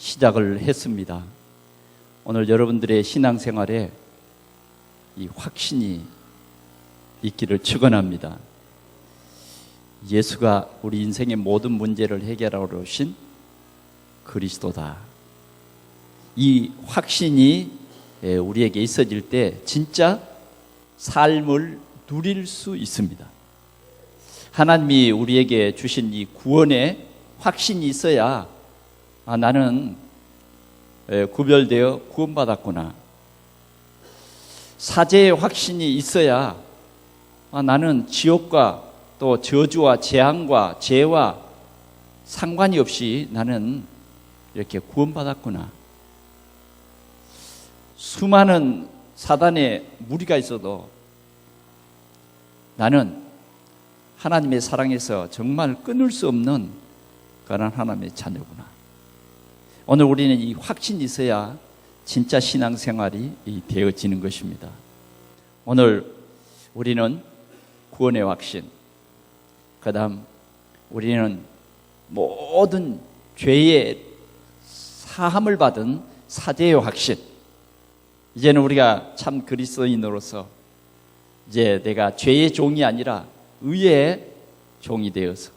시작을 했습니다. 오늘 여러분들의 신앙생활에 이 확신이 있기를 축원합니다. 예수가 우리 인생의 모든 문제를 해결하러 오신 그리스도다. 이 확신이 우리에게 있어질 때 진짜 삶을 누릴 수 있습니다. 하나님이 우리에게 주신 이 구원의 확신이 있어야 나는 구별되어 구원받았구나. 사죄의 확신이 있어야 나는 지옥과 또 저주와 재앙과 죄와 상관이 없이 나는 이렇게 구원받았구나. 수많은 사단의 무리가 있어도 나는 하나님의 사랑에서 정말 끊을 수 없는 그런 하나님의 자녀구나. 오늘 우리는 이 확신이 있어야 진짜 신앙생활이 되어지는 것입니다. 오늘 우리는 구원의 확신, 그 다음 우리는 모든 죄의 사함을 받은 사죄의 확신. 이제는 우리가 참 그리스도인으로서 이제 내가 죄의 종이 아니라 의의 종이 되어서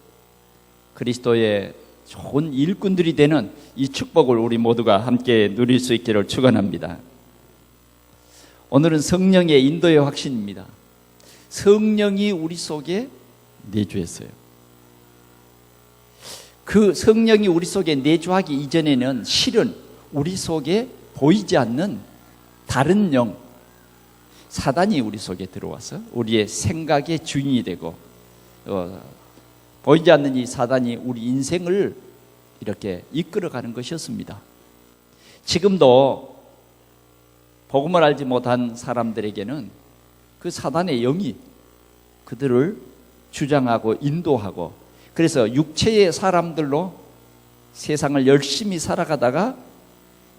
그리스도의 좋은 일꾼들이 되는 이 축복을 우리 모두가 함께 누릴 수 있기를 축원합니다. 오늘은 성령의 인도의 확신입니다. 성령이 우리 속에 내주했어요. 그 성령이 우리 속에 내주하기 이전에는 실은 우리 속에 보이지 않는 다른 영, 사단이 우리 속에 들어와서 우리의 생각의 주인이 되고 보이지 않는 이 사단이 우리 인생을 이렇게 이끌어가는 것이었습니다. 지금도 복음을 알지 못한 사람들에게는 그 사단의 영이 그들을 주장하고 인도하고, 그래서 육체의 사람들로 세상을 열심히 살아가다가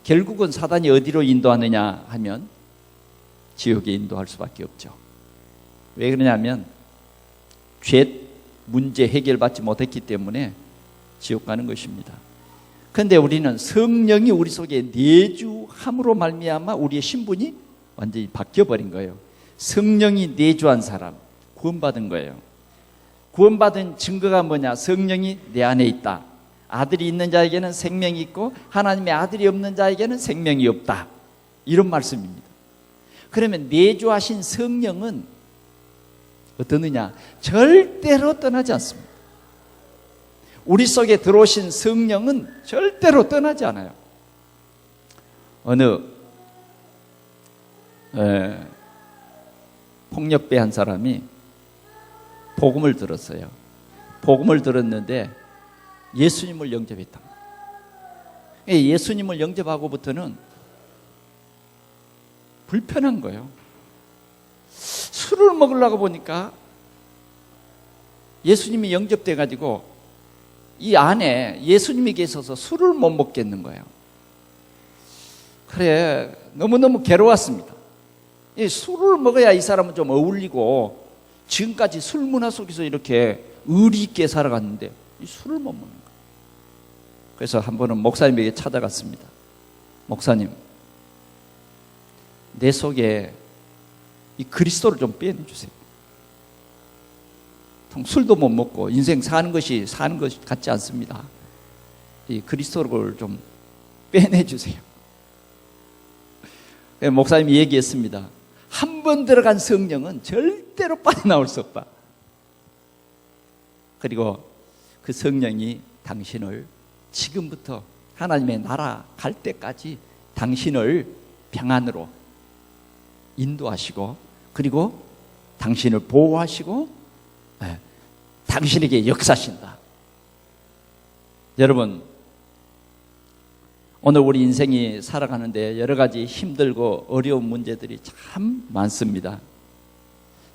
결국은 사단이 어디로 인도하느냐 하면 지옥에 인도할 수밖에 없죠. 왜 그러냐면 죄 문제 해결받지 못했기 때문에 지옥 가는 것입니다. 그런데 우리는 성령이 우리 속에 내주함으로 말미암아 우리의 신분이 완전히 바뀌어버린 거예요. 성령이 내주한 사람, 구원받은 거예요. 구원받은 증거가 뭐냐? 성령이 내 안에 있다. 아들이 있는 자에게는 생명이 있고 하나님의 아들이 없는 자에게는 생명이 없다. 이런 말씀입니다. 그러면 내주하신 성령은 어떠느냐? 절대로 떠나지 않습니다. 우리 속에 들어오신 성령은 절대로 떠나지 않아요. 어느 폭력배 한 사람이 복음을 들었어요. 복음을 들었는데 예수님을 영접했다. 예수님을 영접하고부터는 불편한 거예요. 술을 먹으려고 보니까 예수님이 영접돼 가지고 이 안에 예수님이 계셔서 술을 못 먹겠는 거예요. 그래, 너무너무 괴로웠습니다. 이 술을 먹어야 이 사람은 좀 어울리고, 지금까지 술 문화 속에서 이렇게 의리 있게 살아갔는데 이 술을 못 먹는 거예요. 그래서 한 번은 목사님에게 찾아갔습니다. 목사님, 내 속에 이 그리스도를 좀 빼내주세요. 술도 못 먹고 인생 사는 것이 같지 않습니다. 이 그리스도를 좀 빼내주세요. 목사님이 얘기했습니다. 한 번 들어간 성령은 절대로 빠져나올 수 없다. 그리고 그 성령이 당신을 지금부터 하나님의 나라 갈 때까지 당신을 평안으로 인도하시고, 그리고 당신을 보호하시고 당신에게 역사하신다. 여러분, 오늘 우리 인생이 살아가는데 여러 가지 힘들고 어려운 문제들이 참 많습니다.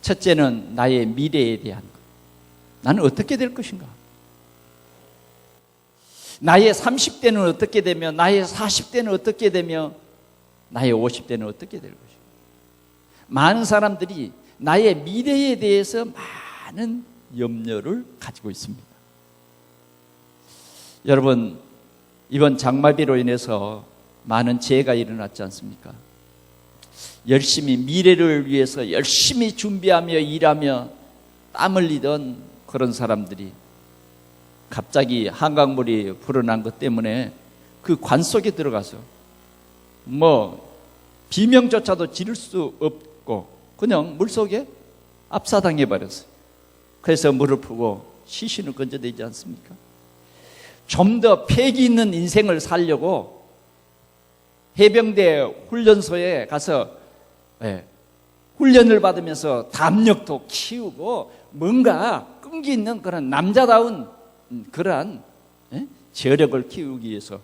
첫째는 나의 미래에 대한 것. 나는 어떻게 될 것인가? 나의 30대는 어떻게 되며, 나의 40대는 어떻게 되며, 나의 50대는 어떻게 될 것인가? 많은 사람들이 나의 미래에 대해서 많은 염려를 가지고 있습니다. 여러분, 이번 장마비로 인해서 많은 재해가 일어났지 않습니까? 열심히 미래를 위해서 열심히 준비하며 일하며 땀 흘리던 그런 사람들이 갑자기 한강물이 불어난 것 때문에 그 관 속에 들어가서 비명조차도 지를 수 없고 그냥 물속에 압사당해 버렸어요. 그래서 물을 푸고 시신을 건져내지 않습니까? 좀 더 패기 있는 인생을 살려고 해병대 훈련소에 가서 훈련을 받으면서 담력도 키우고 뭔가 끈기 있는 그런 남자다운 그러한 저력을 키우기 위해서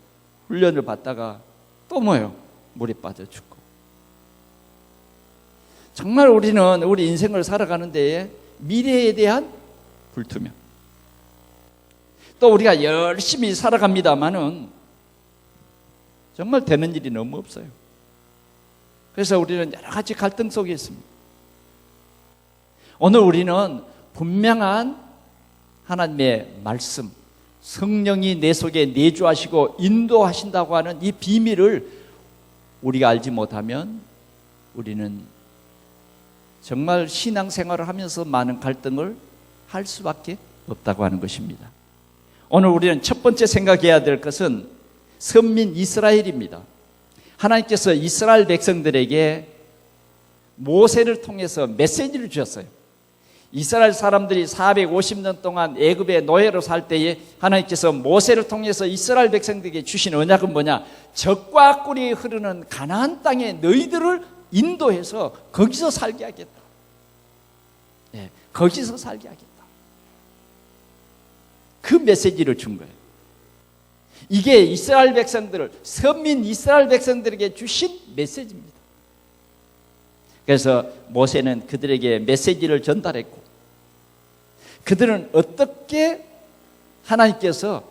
훈련을 받다가 또 물에 빠져 죽고. 정말 우리는 우리 인생을 살아가는 데에 미래에 대한 불투명, 또 우리가 열심히 살아갑니다마는 정말 되는 일이 너무 없어요. 그래서 우리는 여러 가지 갈등 속에 있습니다. 오늘 우리는 분명한 하나님의 말씀, 성령이 내 속에 내주하시고 인도하신다고 하는 이 비밀을 우리가 알지 못하면 우리는 정말 신앙생활을 하면서 많은 갈등을 할 수밖에 없다고 하는 것입니다. 오늘 우리는 첫 번째 생각해야 될 것은 선민 이스라엘입니다. 하나님께서 이스라엘 백성들에게 모세를 통해서 메시지를 주셨어요. 이스라엘 사람들이 450년 동안 애굽의 노예로 살 때에 하나님께서 모세를 통해서 이스라엘 백성들에게 주신 언약은 뭐냐? 젖과 꿀이 흐르는 가나안 땅에 너희들을 인도해서 거기서 살게 하겠다. 거기서 살게 하겠다. 그 메시지를 준 거예요. 이게 이스라엘 백성들을, 선민 이스라엘 백성들에게 주신 메시지입니다. 그래서 모세는 그들에게 메시지를 전달했고, 그들은 어떻게 하나님께서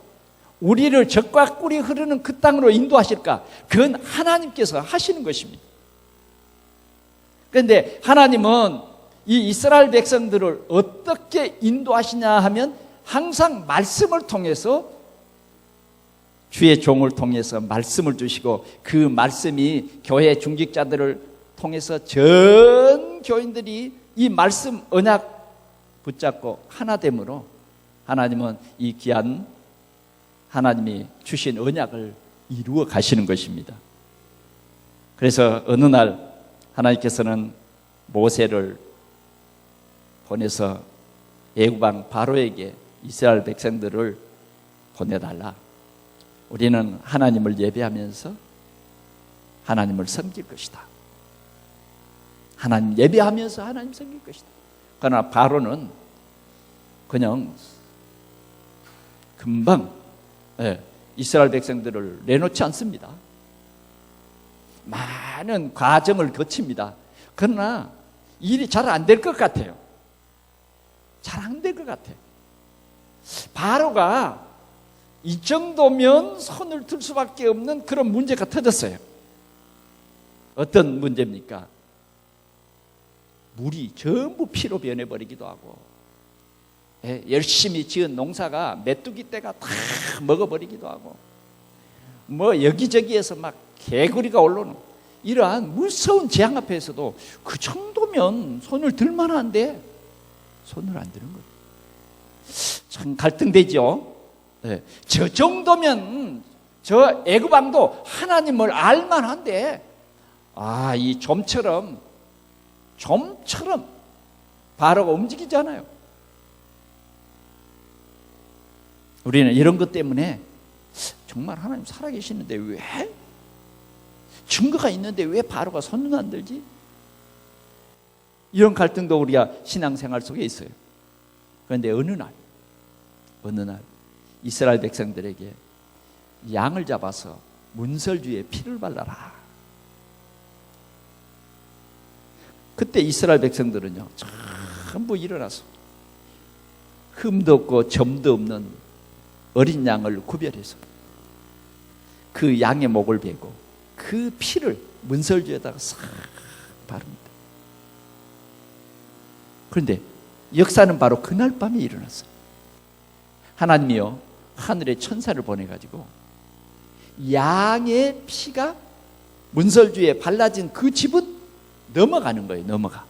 우리를 젖과 꿀이 흐르는 그 땅으로 인도하실까? 그건 하나님께서 하시는 것입니다. 그런데 하나님은 이 이스라엘 백성들을 어떻게 인도하시냐 하면 항상 말씀을 통해서, 주의 종을 통해서 말씀을 주시고, 그 말씀이 교회 중직자들을 통해서 전 교인들이 이 말씀 언약 붙잡고 하나됨으로 하나님은 이 귀한 하나님이 주신 언약을 이루어 가시는 것입니다. 그래서 어느 날 하나님께서는 모세를 보내서 애굽왕 바로에게 이스라엘 백성들을 보내달라. 우리는 하나님을 예배하면서 하나님을 섬길 것이다. 하나님 예배하면서 하나님 섬길 것이다. 그러나 바로는 그냥 금방 이스라엘 백성들을 내놓지 않습니다. 많은 과정을 거칩니다. 그러나 일이 잘 안 될 것 같아요. 잘 안 될 것 같아요. 바로가 이 정도면 손을 들 수밖에 없는 그런 문제가 터졌어요. 어떤 문제입니까? 물이 전부 피로 변해버리기도 하고, 열심히 지은 농사가 메뚜기 떼가 다 먹어버리기도 하고, 여기저기에서 막 개구리가 올라오는 이러한 무서운 재앙 앞에서도 그 정도면 손을 들 만한데 손을 안 드는 거예요. 참 갈등되죠. 저 정도면 저 애굽 왕도 하나님을 알만한데, 이 좀처럼 바로가 움직이잖아요. 우리는 이런 것 때문에 정말 하나님 살아계시는데 왜, 증거가 있는데 왜 바로가 손은 안 들지? 이런 갈등도 우리가 신앙생활 속에 있어요. 그런데 어느 날 이스라엘 백성들에게 양을 잡아서 문설주에 피를 발라라. 그때 이스라엘 백성들은요, 전부 일어나서 흠도 없고 점도 없는 어린 양을 구별해서 그 양의 목을 베고 그 피를 문설주에다가 싹 바릅니다. 그런데 역사는 바로 그날 밤에 일어났어요. 하나님이요, 하늘에 천사를 보내가지고 양의 피가 문설주에 발라진 그 집은 넘어가는 거예요. 넘어가.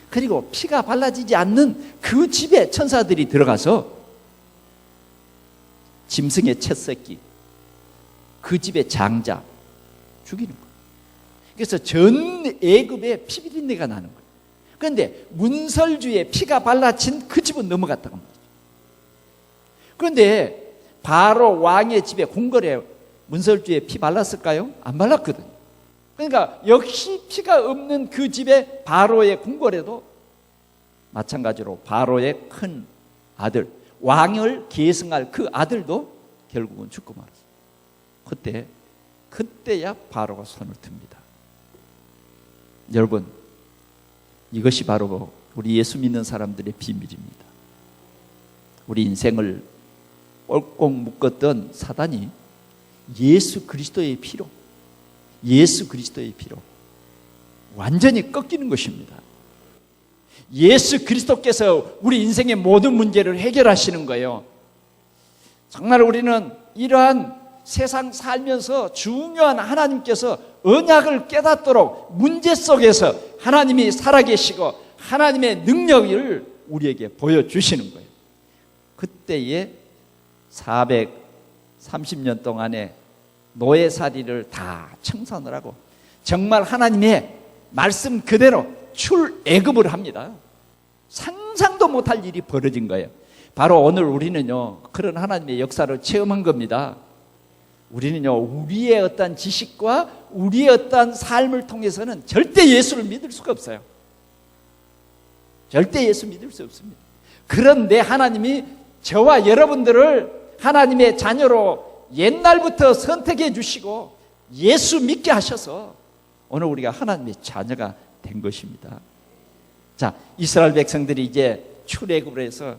그리고 피가 발라지지 않는 그 집에 천사들이 들어가서 짐승의 첫 새끼, 그 집의 장자 죽이는 거예요. 그래서 전 애굽에 피비린내가 나는 거예요. 그런데 문설주에 피가 발라진 그 집은 넘어갔다고 합니다. 그런데 바로 왕의 집에 궁궐에 문설주에 피 발랐을까요? 안 발랐거든요. 그러니까 역시 피가 없는 그 집에 바로의 궁궐에도 마찬가지로 바로의 큰 아들, 왕을 계승할 그 아들도 결국은 죽고 말았어요. 그때야 바로가 손을 듭니다. 여러분, 이것이 바로 우리 예수 믿는 사람들의 비밀입니다. 우리 인생을 꼴꼭 묶었던 사단이 예수 그리스도의 피로 완전히 꺾이는 것입니다. 예수 그리스도께서 우리 인생의 모든 문제를 해결하시는 거예요. 정말 우리는 이러한 세상 살면서 중요한 하나님께서 언약을 깨닫도록 문제 속에서 하나님이 살아계시고 하나님의 능력을 우리에게 보여주시는 거예요. 그때에 430년 동안의 노예살이를 다 청산을 하고 정말 하나님의 말씀 그대로 출애굽을 합니다. 상상도 못할 일이 벌어진 거예요. 바로 오늘 우리는요, 그런 하나님의 역사를 체험한 겁니다. 우리는요, 우리의 어떤 지식과 우리의 어떤 삶을 통해서는 절대 예수를 믿을 수가 없어요. 절대 예수 믿을 수 없습니다. 그런데 하나님이 저와 여러분들을 하나님의 자녀로 옛날부터 선택해 주시고 예수 믿게 하셔서 오늘 우리가 하나님의 자녀가 된 것입니다. 자, 이스라엘 백성들이 이제 출애굽을 해서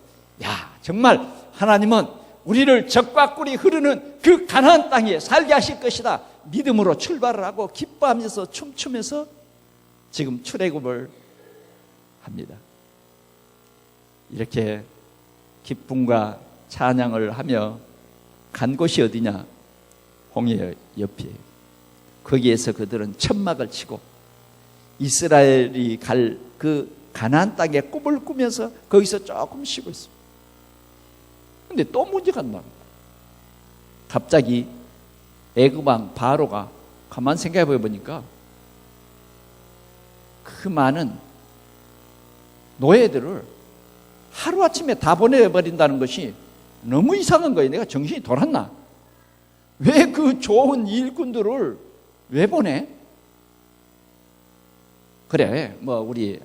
정말 하나님은 우리를 적과 꿀이 흐르는 그 가나안 땅에 살게 하실 것이다. 믿음으로 출발을 하고 기뻐하면서 춤추면서 지금 출애굽을 합니다. 이렇게 기쁨과 찬양을 하며 간 곳이 어디냐? 홍해 옆이에요. 거기에서 그들은 천막을 치고 이스라엘이 갈 그 가나안 땅에 꿈을 꾸면서 거기서 조금 쉬고 있습니다. 근데 또 문제가 납니다. 갑자기 애굽 왕 바로가 가만 생각해 보니까 그 많은 노예들을 하루아침에 다 보내버린다는 것이 너무 이상한 거예요. 내가 정신이 돌았나? 왜 그 좋은 일꾼들을 왜 보내? 그래, 뭐 우리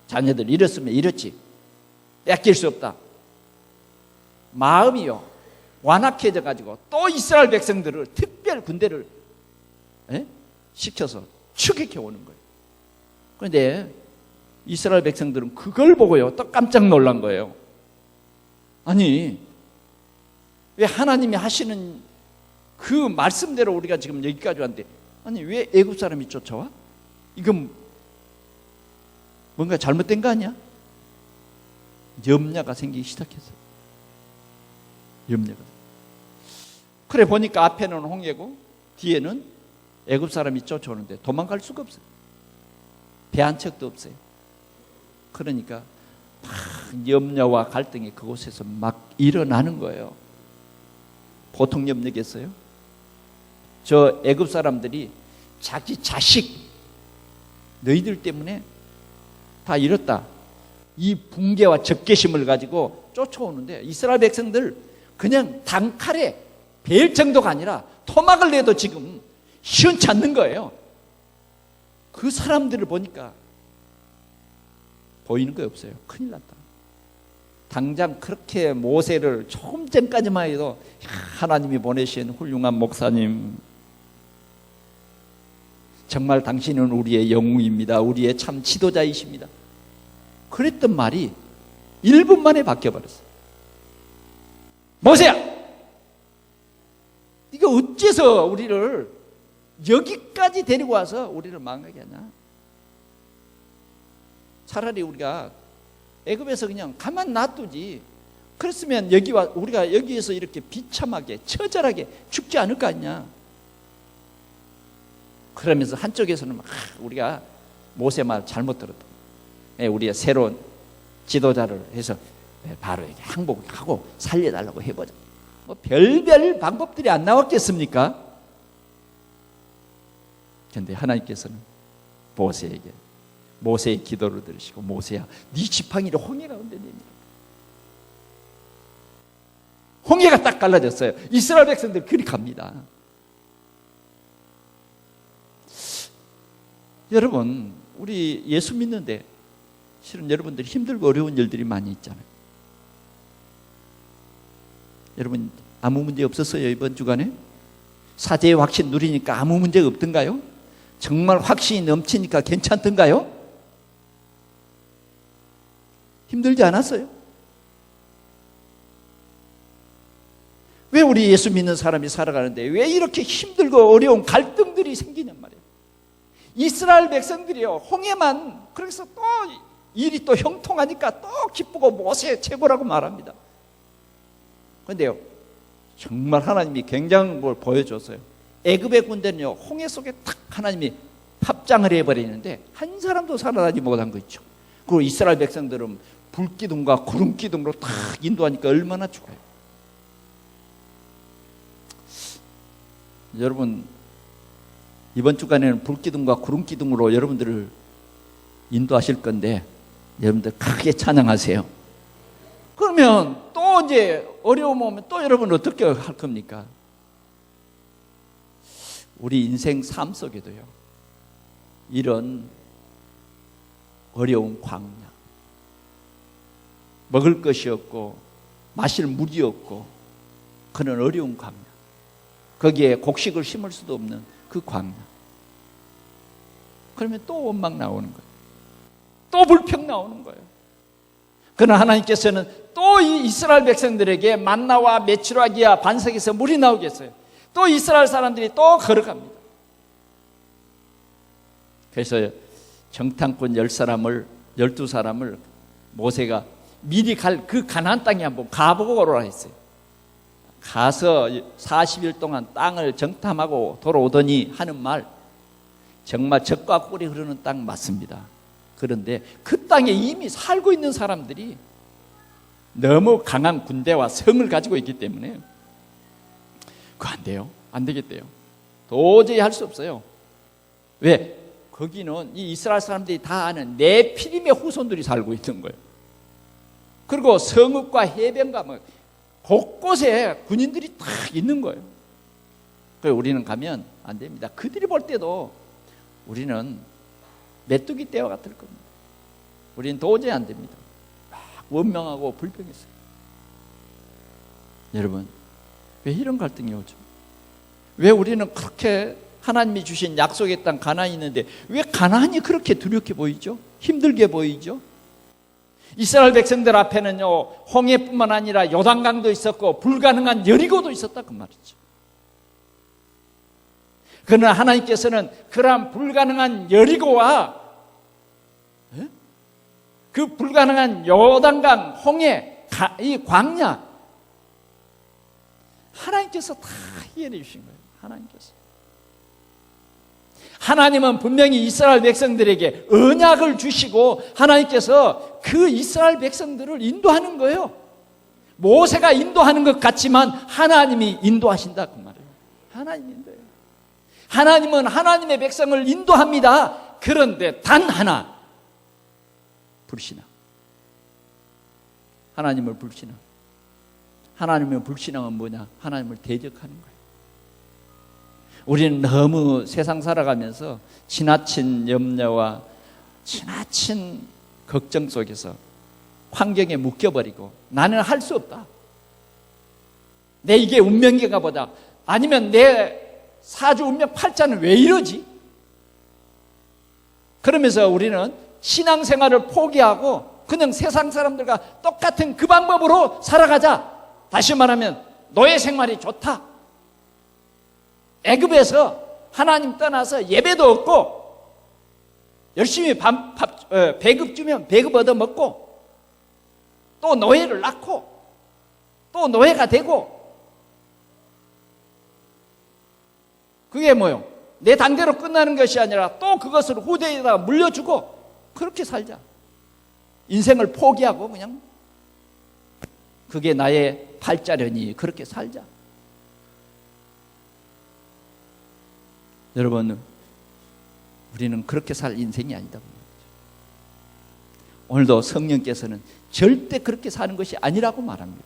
자녀들 이랬으면 이렇지, 뺏길 수 없다. 마음이요 완악해져 가지고 또 이스라엘 백성들을 특별 군대를 시켜서 추격해 오는 거예요. 그런데 이스라엘 백성들은 그걸 보고요 또 깜짝 놀란 거예요. 아니, 왜 하나님이 하시는 그 말씀대로 우리가 지금 여기까지 왔는데, 아니 왜 애굽 사람이 쫓아와? 이건 뭔가 잘못된 거 아니야? 염려가 생기기 시작했어요. 염려가. 그래 보니까 앞에는 홍해고 뒤에는 애굽 사람이 쫓아오는데 도망갈 수가 없어요. 배 한 척도 없어요. 그러니까 막 염려와 갈등이 그곳에서 막 일어나는 거예요. 보통 염려겠어요? 저 애굽 사람들이 자기 자식 너희들 때문에 다 이렇다, 이 붕괴와 적개심을 가지고 쫓아오는데 이스라엘 백성들 그냥 단칼에 벨 정도가 아니라 토막을 내도 지금 시원치 않는 거예요. 그 사람들을 보니까 보이는 거 없어요. 큰일 났다. 당장 그렇게 모세를 조금 전까지만 해도 하나님이 보내신 훌륭한 목사님, 정말 당신은 우리의 영웅입니다. 우리의 참 지도자이십니다. 그랬던 말이 1분 만에 바뀌어버렸어요. 모세야! 이거 어째서 우리를 여기까지 데리고 와서 우리를 망하게 하냐? 차라리 우리가 애굽에서 그냥 가만 놔두지. 그랬으면 우리가 여기에서 이렇게 비참하게 처절하게 죽지 않을 거 아니냐? 그러면서 한쪽에서는 막 우리가 모세 말 잘못 들었다. 우리가 새로운 지도자를 해서 바로 이렇게 항복하고 살려달라고 해보자. 뭐 별별 방법들이 안 나왔겠습니까? 그런데 하나님께서는 모세의 기도를 들으시고 모세야 네 지팡이를 홍해 가운데 내밀어. 홍해가 딱 갈라졌어요. 이스라엘 백성들 그리 갑니다. 여러분 우리 예수 믿는데 실은 여러분들이 힘들고 어려운 일들이 많이 있잖아요. 여러분 아무 문제 없었어요? 이번 주간에? 사제의 확신 누리니까 아무 문제가 없던가요? 정말 확신이 넘치니까 괜찮던가요? 힘들지 않았어요? 왜 우리 예수 믿는 사람이 살아가는데 왜 이렇게 힘들고 어려운 갈등들이 생기냔 말이에요. 이스라엘 백성들이요 홍해만 그래서 또 일이 또 형통하니까 또 기쁘고 모세 최고라고 말합니다. 그런데요 정말 하나님이 굉장한 걸 보여줬어요. 애굽의 군대는요 홍해 속에 탁 하나님이 합장을 해버리는데 한 사람도 살아나지 못한 거 있죠. 그리고 이스라엘 백성들은 불기둥과 구름기둥으로 탁 인도하니까 얼마나 좋아요. 여러분 이번 주간에는 불기둥과 구름기둥으로 여러분들을 인도하실 건데 여러분들 크게 찬양하세요. 그러면 또 이제 어려움 오면 또 여러분 어떻게 할 겁니까? 우리 인생 삶 속에도요 이런 어려운 광야, 먹을 것이 없고 마실 물이 없고 그런 어려운 광야, 거기에 곡식을 심을 수도 없는 그 광야. 그러면 또 원망 나오는 거예요. 또 불평 나오는 거예요. 그러나 하나님께서는 또 이 이스라엘 백성들에게 만나와 메추라기와 반석에서 물이 나오겠어요. 또 이스라엘 사람들이 또 걸어갑니다. 그래서 정탐꾼 12사람을 모세가 미리 갈 그 가나안 땅에 한번 가보고 오라 했어요. 가서 40일 동안 땅을 정탐하고 돌아오더니 하는 말, 정말 젖과 꿀이 흐르는 땅 맞습니다. 그런데 그 땅에 이미 살고 있는 사람들이 너무 강한 군대와 성을 가지고 있기 때문에 그거 안 돼요. 안 되겠대요. 도저히 할 수 없어요. 왜? 거기는 이 이스라엘 사람들이 다 아는 네피림의 후손들이 살고 있는 거예요. 그리고 성읍과 해변과 뭐 곳곳에 군인들이 딱 있는 거예요. 그래서 우리는 가면 안 됩니다. 그들이 볼 때도 우리는 메뚜기 떼와 같을 겁니다. 우리는 도저히 안 됩니다. 막 원망하고 불평했어요. 여러분, 왜 이런 갈등이 오죠? 왜 우리는 그렇게 하나님이 주신 약속의 땅 가나안이 있는데 왜 가나안이 그렇게 두렵게 보이죠? 힘들게 보이죠? 이스라엘 백성들 앞에는요 홍해뿐만 아니라 요단강도 있었고 불가능한 여리고도 있었다 그 말이죠. 그러나 하나님께서는 그러한 불가능한 여리고와 그 불가능한 요단강, 홍해, 이 광야 하나님께서 다 해결해 주신 거예요. 하나님은 분명히 이스라엘 백성들에게 언약을 주시고 하나님께서 그 이스라엘 백성들을 인도하는 거예요. 모세가 인도하는 것 같지만 하나님이 인도하신다 그 말이에요. 하나님이 인도해요. 하나님은 하나님의 백성을 인도합니다. 그런데 단 하나 불신앙. 하나님을 불신앙. 하나님의 불신앙은 뭐냐? 하나님을 대적하는 거예요. 우리는 너무 세상 살아가면서 지나친 염려와 지나친 걱정 속에서 환경에 묶여버리고 나는 할 수 없다. 내 이게 운명인가 보다. 아니면 내 사주 운명 팔자는 왜 이러지? 그러면서 우리는 신앙생활을 포기하고 그냥 세상 사람들과 똑같은 그 방법으로 살아가자. 다시 말하면 노예 생활이 좋다. 애굽에서 하나님 떠나서 예배도 없고 열심히 배급 주면 배급 얻어 먹고 또 노예를 낳고 또 노예가 되고 그게 뭐요? 내 당대로 끝나는 것이 아니라 또 그것을 후대에다가 물려주고 그렇게 살자. 인생을 포기하고 그냥 그게 나의 팔자려니 그렇게 살자. 여러분, 우리는 그렇게 살 인생이 아니다. 오늘도 성령께서는 절대 그렇게 사는 것이 아니라고 말합니다.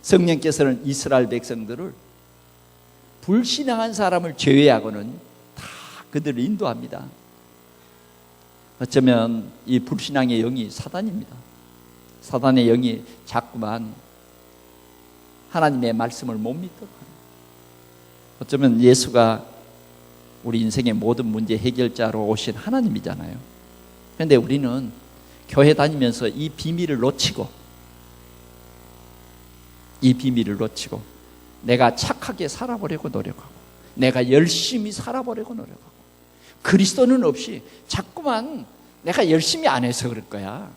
성령께서는 이스라엘 백성들을 불신앙한 사람을 제외하고는 다 그들을 인도합니다. 어쩌면 이 불신앙의 영이 사단입니다. 사단의 영이 자꾸만 하나님의 말씀을 못 믿도록 합니다. 어쩌면 예수가 우리 인생의 모든 문제 해결자로 오신 하나님이잖아요. 그런데 우리는 교회 다니면서 이 비밀을 놓치고 내가 착하게 살아보려고 노력하고 내가 열심히 살아보려고 노력하고 그리스도는 없이 자꾸만 내가 열심히 안 해서 그럴 거야.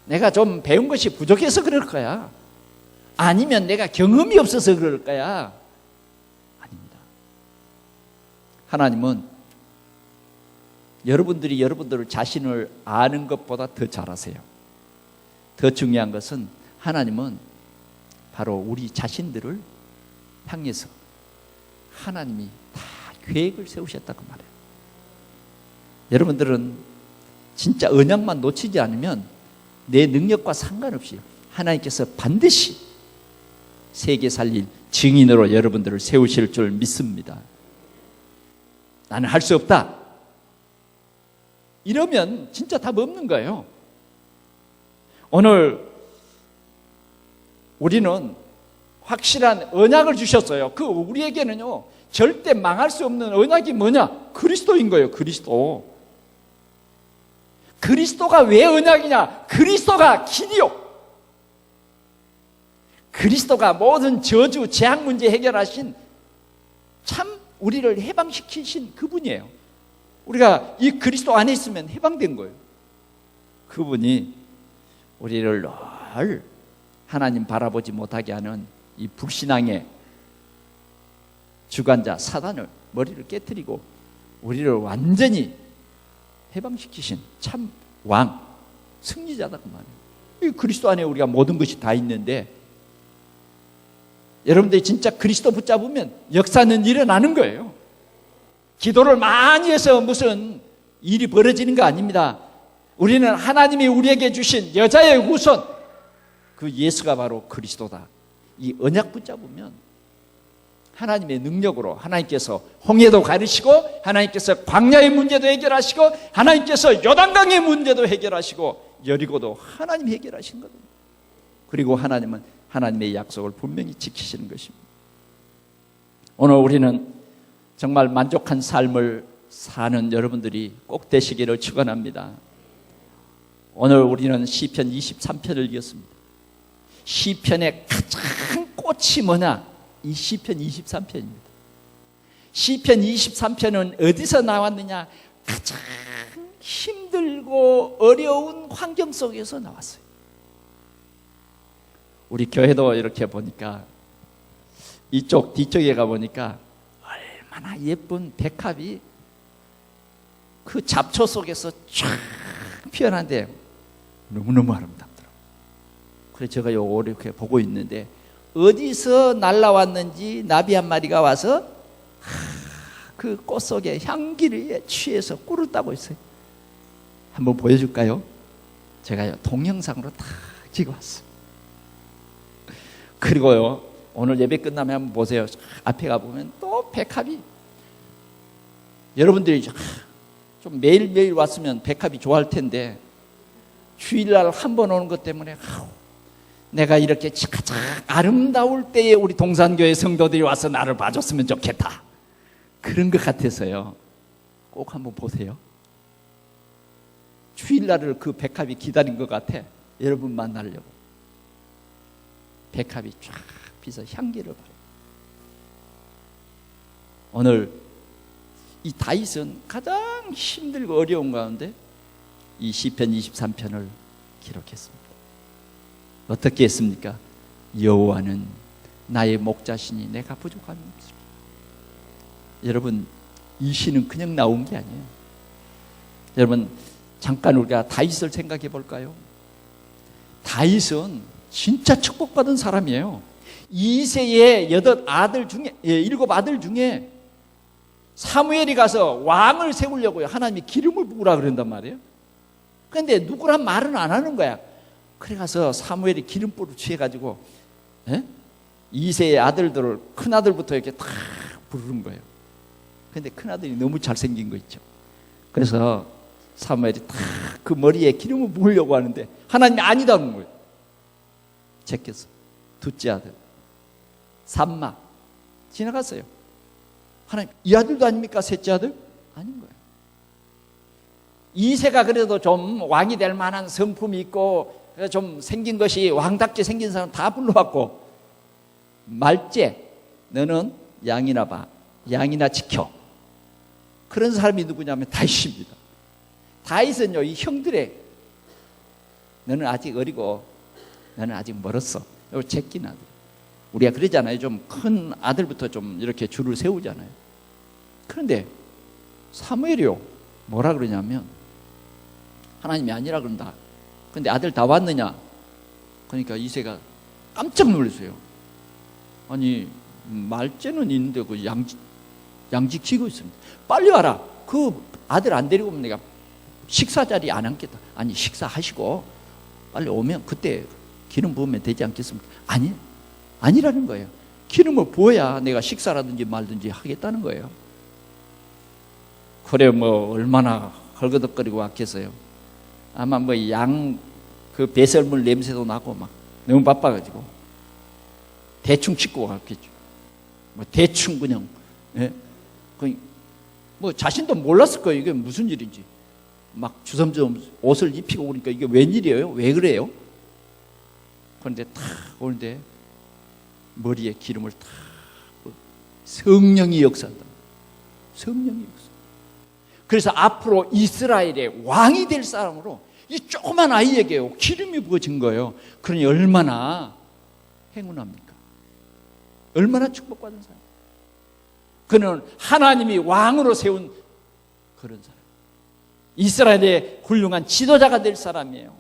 내가 좀 배운 것이 부족해서 그럴 거야. 아니면 내가 경험이 없어서 그럴 거야. 아닙니다. 하나님은 여러분들이 여러분들 자신을 아는 것보다 더 잘 아세요. 더 중요한 것은 하나님은 바로 우리 자신들을 향해서 하나님이 다 계획을 세우셨다고 말해요. 여러분들은 진짜 언약만 놓치지 않으면 내 능력과 상관없이 하나님께서 반드시 세계 살릴 증인으로 여러분들을 세우실 줄 믿습니다. 나는 할 수 없다. 이러면 진짜 답 없는 거예요. 오늘 우리는 확실한 언약을 주셨어요. 그 우리에게는요, 절대 망할 수 없는 언약이 뭐냐? 그리스도인 거예요. 그리스도가 왜 언약이냐? 그리스도가 길이요. 그리스도가 모든 저주, 재앙 문제 해결하신 참 우리를 해방시키신 그분이에요. 우리가 이 그리스도 안에 있으면 해방된 거예요. 그분이 우리를 늘 하나님 바라보지 못하게 하는 이 불신앙의 주관자 사단을 머리를 깨트리고 우리를 완전히 해방시키신 참 왕, 승리자다 그 말이에요. 이 그리스도 안에 우리가 모든 것이 다 있는데 여러분들이 진짜 그리스도 붙잡으면 역사는 일어나는 거예요. 기도를 많이 해서 무슨 일이 벌어지는 거 아닙니다. 우리는 하나님이 우리에게 주신 여자의 후손, 그 예수가 바로 그리스도다. 이 언약 붙잡으면 하나님의 능력으로 하나님께서 홍해도 가르시고 하나님께서 광야의 문제도 해결하시고 하나님께서 요단강의 문제도 해결하시고 여리고도 하나님이 해결하신 거거든요. 그리고 하나님은 하나님의 약속을 분명히 지키시는 것입니다. 오늘 우리는 정말 만족한 삶을 사는 여러분들이 꼭 되시기를 축원합니다. 오늘 우리는 시편 23편을 읽었습니다. 시편의 가장 꽃이 뭐냐? 이 시편 23편입니다. 시편 23편은 어디서 나왔느냐? 가장 힘들고 어려운 환경 속에서 나왔어요. 우리 교회도 이렇게 보니까 이쪽 뒤쪽에 가보니까 얼마나 예쁜 백합이 그 잡초 속에서 쫙 피어난데 너무너무 아름답더라고요. 그래서 제가 이렇게 보고 있는데 어디서 날라왔는지 나비 한 마리가 와서 그 꽃 속에 향기를 취해서 꿀을 따고 있어요. 한번 보여줄까요? 제가 동영상으로 다 찍어왔어요. 그리고요, 오늘 예배 끝나면 한번 보세요. 앞에 가보면 또 백합이, 여러분들이 좀 매일매일 왔으면 백합이 좋아할 텐데 주일날 한 번 오는 것 때문에 내가 이렇게 가장 아름다울 때에 우리 동산교회 성도들이 와서 나를 봐줬으면 좋겠다, 그런 것 같아서요. 꼭 한번 보세요. 주일날을 그 백합이 기다린 것 같아. 여러분 만나려고 백합이 쫙 피서 향기를 발해요. 오늘 이 다윗은 가장 힘들고 어려운 가운데 이 시편 23편을 기록했습니다. 어떻게 했습니까? 여호와는 나의 목자시니 내가 부족함이 없으리라. 여러분, 이 시는 그냥 나온 게 아니에요. 여러분, 잠깐 우리가 다윗을 생각해 볼까요? 다윗은 진짜 축복받은 사람이에요. 이새의 7아들 중에 사무엘이 가서 왕을 세우려고요. 하나님이 기름을 부으라 그런단 말이에요. 그런데 누구란 말은 안 하는 거야. 그래 가서 사무엘이 기름불을 취해가지고 이새의 아들들을, 큰아들부터 이렇게 탁 부르는 거예요. 그런데 큰아들이 너무 잘생긴 거 있죠. 그래서 사무엘이 탁 그 머리에 기름을 부으려고 하는데 하나님이 아니다는 거예요. 제꼈어. 둘째 아들 삼마 지나갔어요. 하나님, 이 아들도 아닙니까? 셋째 아들? 아닌 거예요. 이새가 그래도 좀 왕이 될 만한 성품이 있고 좀 생긴 것이 왕답게 생긴 사람 다 불러왔고, 말째 너는 양이나 봐, 양이나 지켜. 그런 사람이 누구냐면 다윗입니다. 다윗은요, 이 형들의 너는 아직 어리고 너는 아직 멀었어. 제낀 아들. 우리가 그러잖아요. 좀 큰 아들부터 좀 이렇게 줄을 세우잖아요. 그런데 사무엘이요, 뭐라 그러냐면 하나님이 아니라 그런다. 근데 아들 다 왔느냐? 그러니까 이새가 깜짝 놀랐어요. 아니, 말째는 있는데 그 양직 지고 있습니다. 빨리 와라. 그 아들 안 데리고 오면 내가 식사 자리 안 앉겠다. 아니, 식사하시고 빨리 오면 그때 기름 부으면 되지 않겠습니까? 아니라는 거예요. 기름을 부어야 내가 식사라든지 말든지 하겠다는 거예요. 그래, 뭐 얼마나 헐거덕거리고 왔겠어요. 아마 뭐 그 배설물 냄새도 나고 막 너무 바빠가지고 대충 씻고 갔겠죠. 뭐 대충 그냥, 뭐 자신도 몰랐을 거예요. 이게 무슨 일인지. 막 주섬주섬 옷을 입히고 오니까 이게 웬일이에요? 왜 그래요? 그런데 탁 오는데 머리에 기름을 탁, 성령이 역사한다. 성령이 역사. 그래서 앞으로 이스라엘의 왕이 될 사람으로 이 조그만 아이에게요, 기름이 부어진 거예요. 그러니 얼마나 행운합니까? 얼마나 축복받은 사람. 그는 하나님이 왕으로 세운 그런 사람. 이스라엘의 훌륭한 지도자가 될 사람이에요.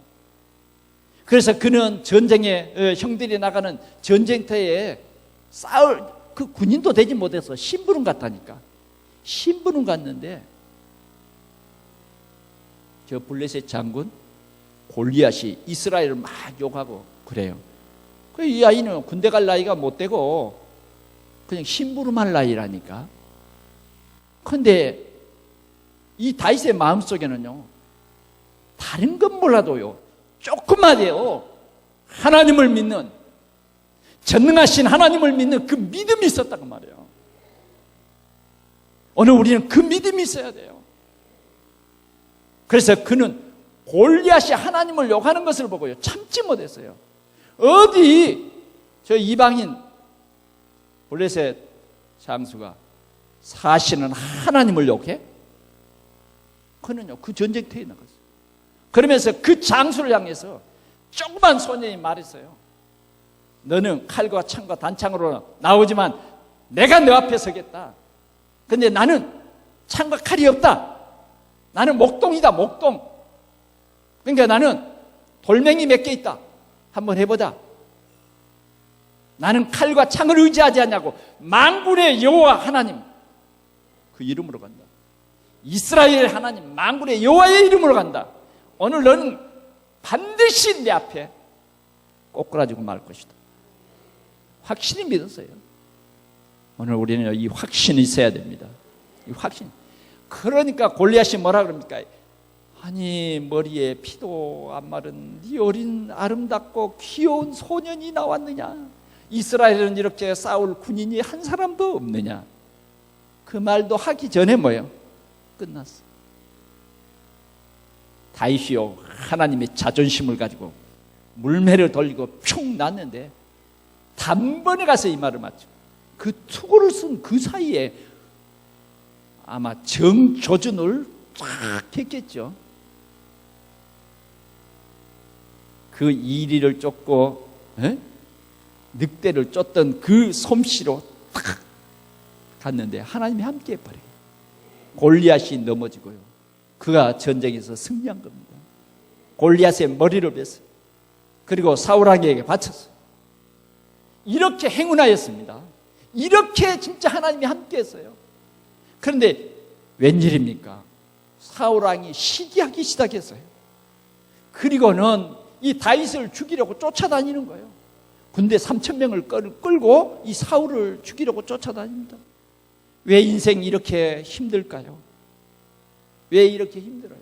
그래서 그는 전쟁에, 형들이 나가는 전쟁터에 싸울 그 군인도 되지 못해서 심부름 갔다니까. 심부름 갔는데 저 블레셋 장군 골리앗이 이스라엘을 막 욕하고 그래요. 이 아이는 군대 갈 나이가 못 되고 그냥 심부름할 나이라니까. 그런데 이 다윗의 마음속에는요, 다른 건 몰라도요, 조금만요 하나님을 믿는, 전능하신 하나님을 믿는 그 믿음이 있었다고 말이에요. 오늘 우리는 그 믿음이 있어야 돼요. 그래서 그는 골리앗이 하나님을 욕하는 것을 보고요, 참지 못했어요. 어디 저 이방인 블레셋 장수가 사실은 하나님을 욕해? 그는요, 그 전쟁터에 나갔어요. 그러면서 그 장수를 향해서 조그만 소년이 말했어요. 너는 칼과 창과 단창으로 나오지만 내가 너 앞에 서겠다. 근데 나는 창과 칼이 없다. 나는 목동이다, 목동. 그러니까 나는 돌멩이 몇 개 있다. 한번 해보자. 나는 칼과 창을 의지하지 않냐고. 만군의 여호와 하나님, 그 이름으로 간다. 이스라엘 하나님, 만군의 여호와의 이름으로 간다. 오늘 너는 반드시 내 앞에 꼬꾸라지고 말 것이다. 확신이 믿었어요. 오늘 우리는 이 확신이 있어야 됩니다. 이 확신. 그러니까 골리앗이 뭐라 그럽니까? 아니, 머리에 피도 안 마른 네 어린 아름답고 귀여운 소년이 나왔느냐? 이스라엘은 이렇게 싸울 군인이 한 사람도 없느냐? 그 말도 하기 전에 뭐예요? 끝났어. 다윗이요, 하나님의 자존심을 가지고 물매를 돌리고 쭉 났는데 단번에 가서 이 말을 맞죠. 그 투구를 쓴 그 사이에 아마 정조준을 쫙 했겠죠. 그 이리를 쫓고 늑대를 쫓던 그 솜씨로 딱 갔는데 하나님이 함께 해버려요. 골리앗이 넘어지고요. 그가 전쟁에서 승리한 겁니다. 골리앗의 머리를 뺐어요. 그리고 사울왕에게 바쳤어요. 이렇게 행운하였습니다. 이렇게 진짜 하나님이 함께 했어요. 그런데 웬일입니까? 사울왕이 시기하기 시작했어요. 그리고는 이 다윗을 죽이려고 쫓아다니는 거예요. 군대 3,000명을 끌고 이 사울을 죽이려고 쫓아다닙니다. 왜 인생이 이렇게 힘들까요? 왜 이렇게 힘들어요?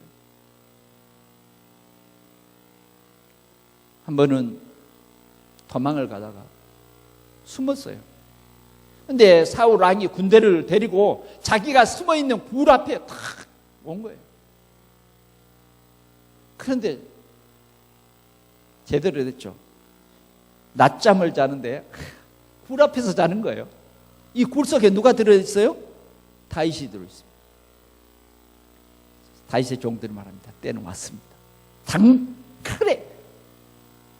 한 번은 도망을 가다가 숨었어요. 근데 사울 왕이 군대를 데리고 자기가 숨어있는 굴 앞에 탁 온 거예요. 그런데 제대로 됐죠. 낮잠을 자는데 굴 앞에서 자는 거예요. 이 굴 속에 누가 들어있어요? 다윗이 들어있습니다. 다윗의 종들이 말합니다. 때는 왔습니다. 그래.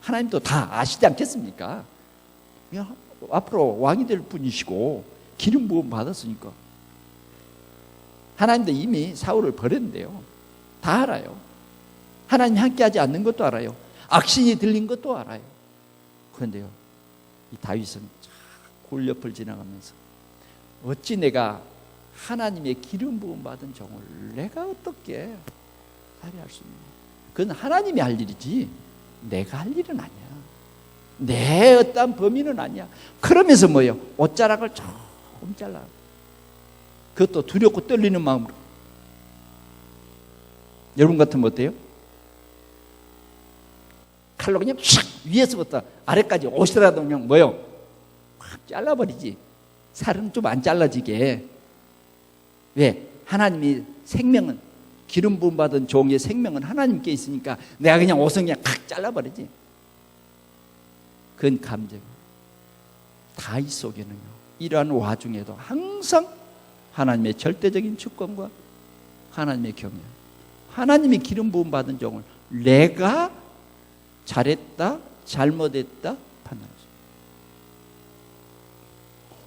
하나님도 다 아시지 않겠습니까? 앞으로 왕이 될 분이시고 기름 부음 받았으니까. 하나님도 이미 사울을 버렸는데요. 다 알아요. 하나님 함께하지 않는 것도 알아요. 악신이 들린 것도 알아요. 그런데요, 이 다윗은 굴 옆을 지나가면서 어찌 내가 하나님의 기름 부음 받은 종을 내가 어떻게 살해할 수 있냐? 그건 하나님이 할 일이지 내가 할 일은 아니야. 내 어떤 범인은 아니야. 그러면서 뭐예요? 옷자락을 조금 잘라. 그것도 두렵고 떨리는 마음으로. 여러분 같으면 어때요? 칼로 그냥 촥 위에서부터 아래까지 옷이라도 그냥 뭐요? 확 잘라버리지. 살은 좀 안 잘라지게. 왜? 하나님이 생명은, 기름 부음 받은 종의 생명은 하나님께 있으니까 내가 그냥 옷은 그냥 칵 잘라버리지. 그건 감정. 다윗 속에는요, 이러한 와중에도 항상 하나님의 절대적인 주권과 하나님의 경외, 하나님이 기름 부음 받은 종을 내가 잘했다, 잘못했다 판단하죠.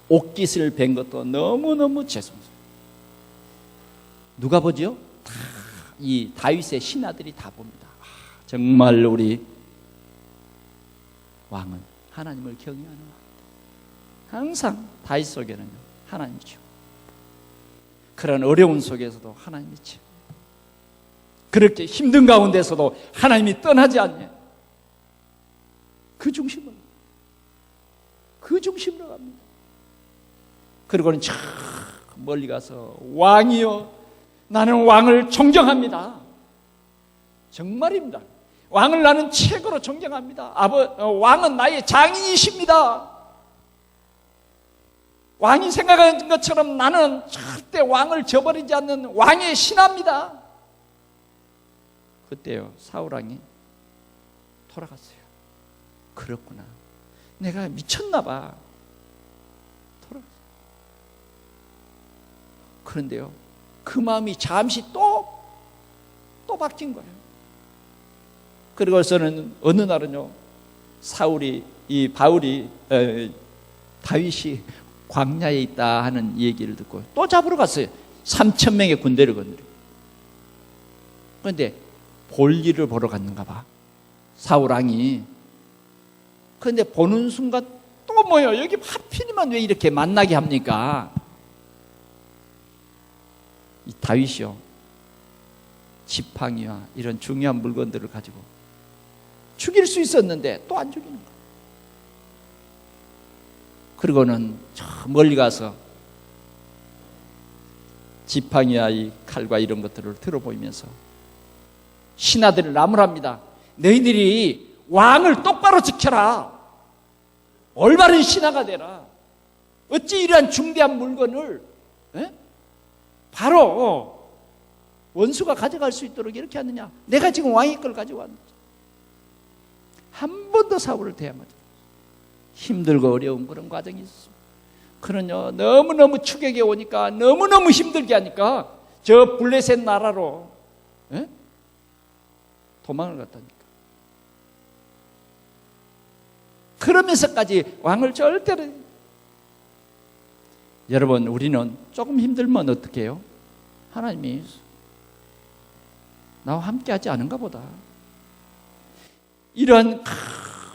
옷깃을 벤 것도 너무너무 죄송스러워요. 누가 보죠? 다 이 다윗의 신하들이 다 봅니다. 정말 우리 왕은 하나님을 경외하는 왕이다. 항상 다윗 속에는 하나님이죠. 그런 어려운 속에서도 하나님이죠. 그렇게 힘든 가운데서도 하나님이 떠나지 않네. 그 중심으로 갑니다. 그리고는 저 멀리 가서 왕이여, 나는 왕을 존경합니다. 정말입니다. 왕을 나는 최고로 존경합니다. 왕은 나의 장인이십니다. 왕이 생각하는 것처럼 나는 절대 왕을 저버리지 않는 왕의 신하입니다. 그때요, 사울왕이 돌아갔어요. 그렇구나, 내가 미쳤나 봐. 돌아갔어요. 그런데요, 그 마음이 잠시 또 바뀐 거예요. 그리고서는 어느 날은요, 바울이 다윗이 광야에 있다 하는 얘기를 듣고 또 잡으러 갔어요. 3,000명의 군대를 건드려. 그런데 볼일을 보러 갔는가 봐, 사울왕이. 그런데 보는 순간 또 뭐예요? 여기 하필이면 왜 이렇게 만나게 합니까? 이 다윗이요, 지팡이와 이런 중요한 물건들을 가지고 죽일 수 있었는데 또 안 죽이는 거예요. 그리고는 저 멀리 가서 지팡이와 이 칼과 이런 것들을 들어보이면서 신하들을 나무랍니다. 너희들이 왕을 똑바로 지켜라. 올바른 신하가 되라. 어찌 이러한 중대한 물건을 바로 원수가 가져갈 수 있도록 이렇게 하느냐. 내가 지금 왕의 걸 가지고 왔는데. 한 번도 사울을 대한 거죠. 힘들고 어려운 그런 과정이 있었습니다. 그러냐, 너무너무 추격에 오니까, 너무너무 힘들게 하니까 저 블레셋 나라로 도망을 갔다니까. 그러면서까지 왕을 절대로. 여러분, 우리는 조금 힘들면 어떻게 해요? 하나님이 나와 함께 하지 않은가 보다. 이러한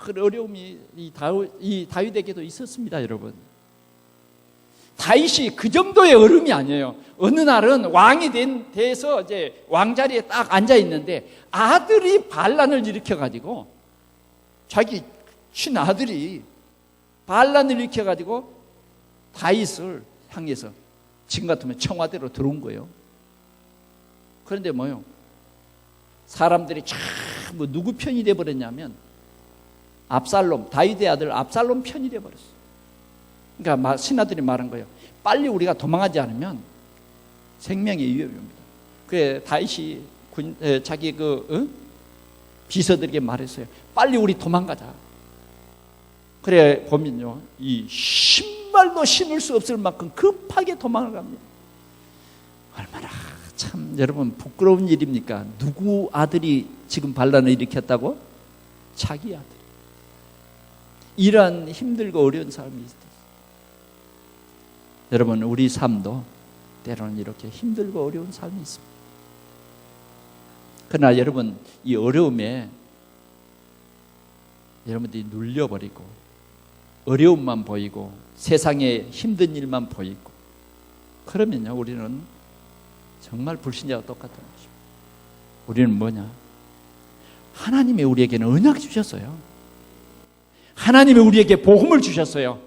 큰 어려움이 이 다윗에게도 있었습니다, 여러분. 다윗이 그 정도의 어려움이 아니에요. 어느 날은 왕이 돼서 이제 왕자리에 딱 앉아 있는데 아들이 반란을 일으켜가지고 자기 친아들이 반란을 일으켜가지고 다윗을 향해서 지금 같으면 청와대로 들어온 거예요. 그런데 뭐요? 사람들이 뭐 누구 편이 돼버렸냐면 압살롬, 다윗의 아들 압살롬 편이 돼버렸어. 그러니까 신하들이 말한 거예요. 빨리 우리가 도망하지 않으면 생명의 위협입니다. 그래 다윗이 자기 비서들에게 말했어요. 빨리 우리 도망가자. 그래 보면요, 이 신발도 신을 수 없을 만큼 급하게 도망을 갑니다. 얼마나 참 여러분 부끄러운 일입니까? 누구 아들이 지금 반란을 일으켰다고? 자기 아들. 이러한 힘들고 어려운 삶이 있어요. 여러분 우리 삶도 때로는 이렇게 힘들고 어려운 삶이 있습니다. 그러나 여러분 이 어려움에 여러분들이 눌려버리고 어려움만 보이고 세상에 힘든 일만 보이고 그러면요 우리는 정말 불신자와 똑같은 것입니다. 우리는 뭐냐? 하나님이 우리에게는 언약 주셨어요. 하나님이 우리에게 복음을 주셨어요.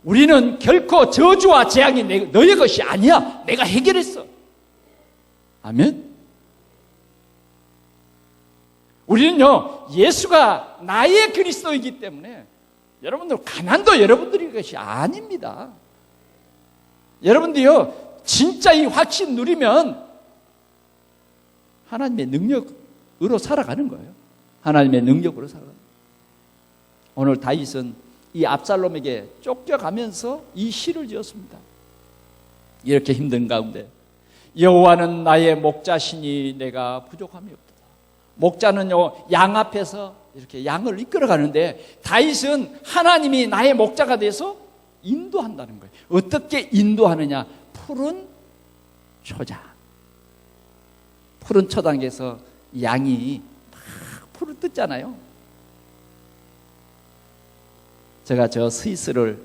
우리는 결코 저주와 재앙이 너의 것이 아니야. 내가 해결했어. 아멘. 우리는요 예수가 나의 그리스도이기 때문에 여러분들 가난도 여러분들의 것이 아닙니다. 여러분들이요 진짜 이 확신 누리면 하나님의 능력으로 살아가는 거예요. 하나님의 능력으로 살아가는 거예요. 오늘 다윗은 이 압살롬에게 쫓겨가면서 이 시를 지었습니다. 이렇게 힘든 가운데 여호와는 나의 목자시니 내가 부족함이 없도다. 목자는요 양 앞에서 이렇게 양을 이끌어 가는데 다윗은 하나님이 나의 목자가 돼서 인도한다는 거예요. 어떻게 인도하느냐? 푸른 초장. 푸른 초장에서 양이 막 풀을 뜯잖아요. 제가 저 스위스를